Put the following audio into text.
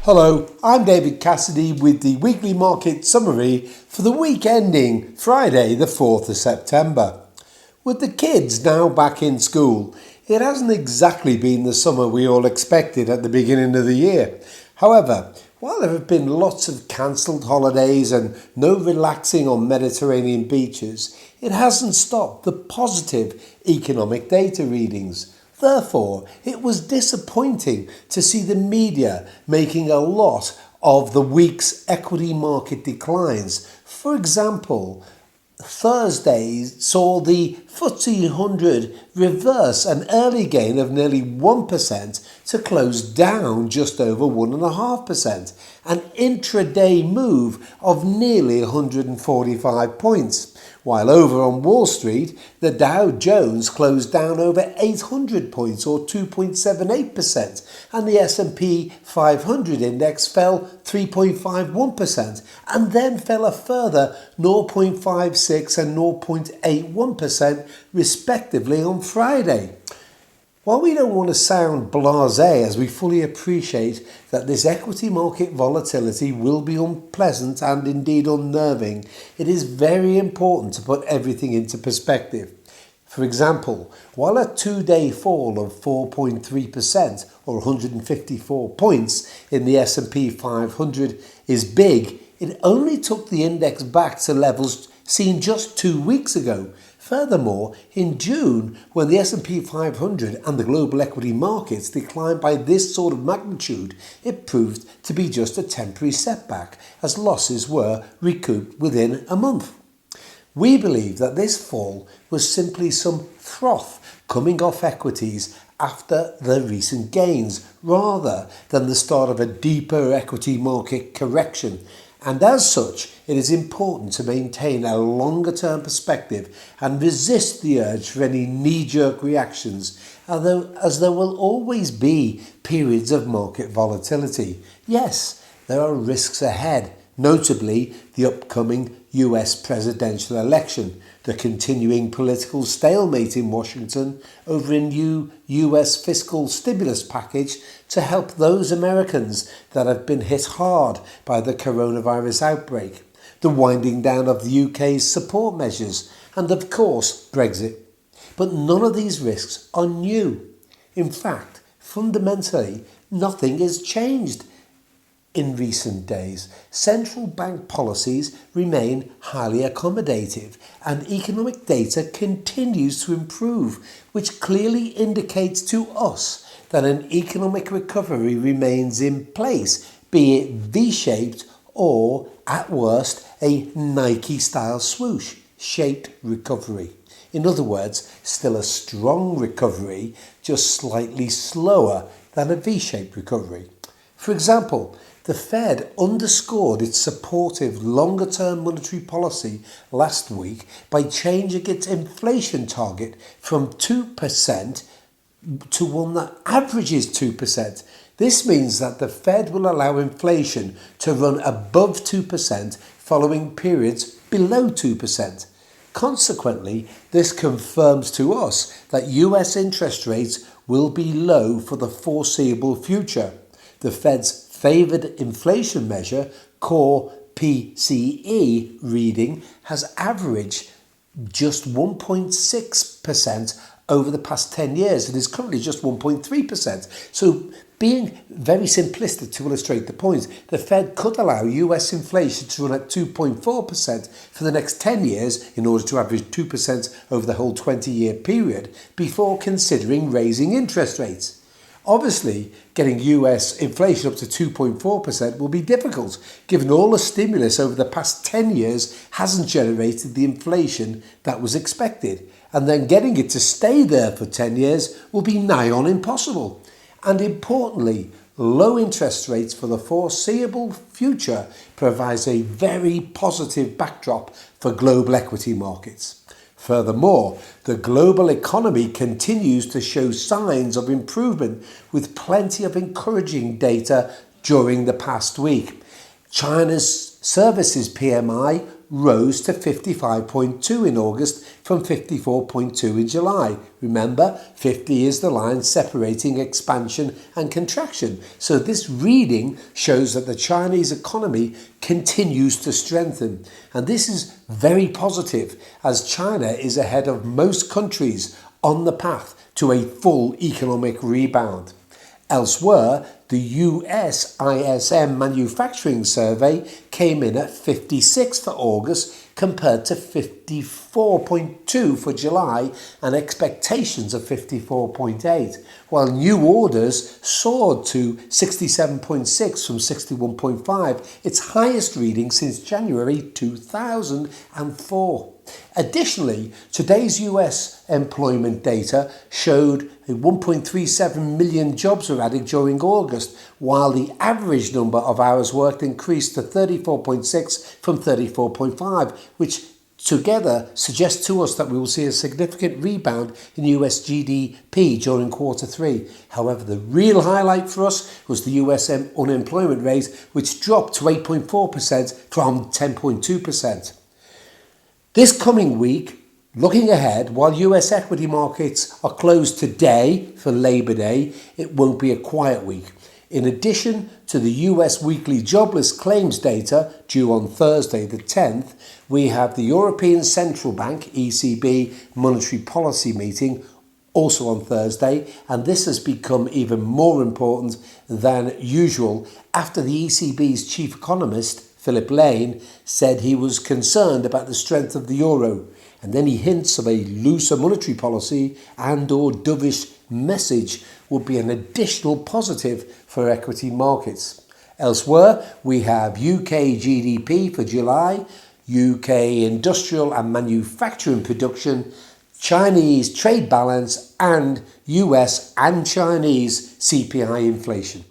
Hello, I'm David Cassidy with the weekly market summary for the week ending Friday the 4th of September. With the kids now back in school, it hasn't exactly been the summer we all expected at the beginning of the year. However, while there have been lots of cancelled holidays and no relaxing on Mediterranean beaches, it hasn't stopped the positive economic data readings. Therefore, it was disappointing to see the media making a lot of the week's equity market declines. For example, Thursday saw the FTSE 100 reverse an early gain of nearly 1% to close down just over 1.5%, an intraday move of nearly 145 points. While over on Wall Street, the Dow Jones closed down over 800 points or 2.78%, and the S&P 500 index fell 3.51% and then fell a further 0.56 and 0.81% respectively on Friday. While we don't want to sound blasé, as we fully appreciate that this equity market volatility will be unpleasant and indeed unnerving, it is very important to put everything into perspective. For example, while a two-day fall of 4.3% or 154 points in the S&P 500 is big, it only took the index back to levels seen just 2 weeks ago. Furthermore, in June, when the S&P 500 and the global equity markets declined by this sort of magnitude, it proved to be just a temporary setback, as losses were recouped within a month. We believe that this fall was simply some froth coming off equities after the recent gains, rather than the start of a deeper equity market correction. And as such, it is important to maintain a longer-term perspective and resist the urge for any knee-jerk reactions, as there will always be periods of market volatility. Yes, there are risks ahead, notably the upcoming US presidential election, the continuing political stalemate in Washington over a new US fiscal stimulus package to help those Americans that have been hit hard by the coronavirus outbreak, the winding down of the UK's support measures, and of course Brexit. But none of these risks are new. In fact, fundamentally, nothing has changed. In recent days, central bank policies remain highly accommodative and economic data continues to improve, which clearly indicates to us that an economic recovery remains in place, be it V-shaped or, at worst, a Nike-style swoosh-shaped recovery. In other words, still a strong recovery, just slightly slower than a V-shaped recovery. For example, the Fed underscored its supportive longer-term monetary policy last week by changing its inflation target from 2% to one that averages 2%. This means that the Fed will allow inflation to run above 2% following periods below 2%. Consequently, this confirms to us that US interest rates will be low for the foreseeable future. The Fed's favoured inflation measure, core PCE reading, has averaged just 1.6% over the past 10 years. It is currently just 1.3%. So being very simplistic to illustrate the point, the Fed could allow US inflation to run at 2.4% for the next 10 years in order to average 2% over the whole 20-year period before considering raising interest rates. Obviously, getting US inflation up to 2.4% will be difficult, given all the stimulus over the past 10 years hasn't generated the inflation that was expected, and then getting it to stay there for 10 years will be nigh on impossible. And importantly, low interest rates for the foreseeable future provides a very positive backdrop for global equity markets. Furthermore, the global economy continues to show signs of improvement with plenty of encouraging data during the past week. China's services PMI rose to 55.2 in August from 54.2 in July. Remember, 50 is the line separating expansion and contraction. So this reading shows that the Chinese economy continues to strengthen. And this is very positive, as China is ahead of most countries on the path to a full economic rebound. Elsewhere, the US ISM manufacturing survey came in at 56 for August compared to 54.2 for July and expectations of 54.8, while new orders soared to 67.6 from 61.5, its highest reading since January 2004. Additionally, today's US employment data showed 1.37 million jobs were added during August, while the average number of hours worked increased to 34.6 from 34.5, which together suggests to us that we will see a significant rebound in US GDP during quarter three. However, the real highlight for us was the US unemployment rate, which dropped to 8.4% from 10.2%. This coming week, looking ahead, while US equity markets are closed today for Labor Day, it won't be a quiet week. In addition to the US weekly jobless claims data due on Thursday the 10th, we have the European Central Bank, ECB, monetary policy meeting also on Thursday, and this has become even more important than usual after the ECB's chief economist, Philip Lane, said he was concerned about the strength of the euro, and then he hints of a looser monetary policy and/or dovish message would be an additional positive for equity markets. Elsewhere, we have UK GDP for July, UK industrial and manufacturing production, Chinese trade balance, and US and Chinese CPI inflation.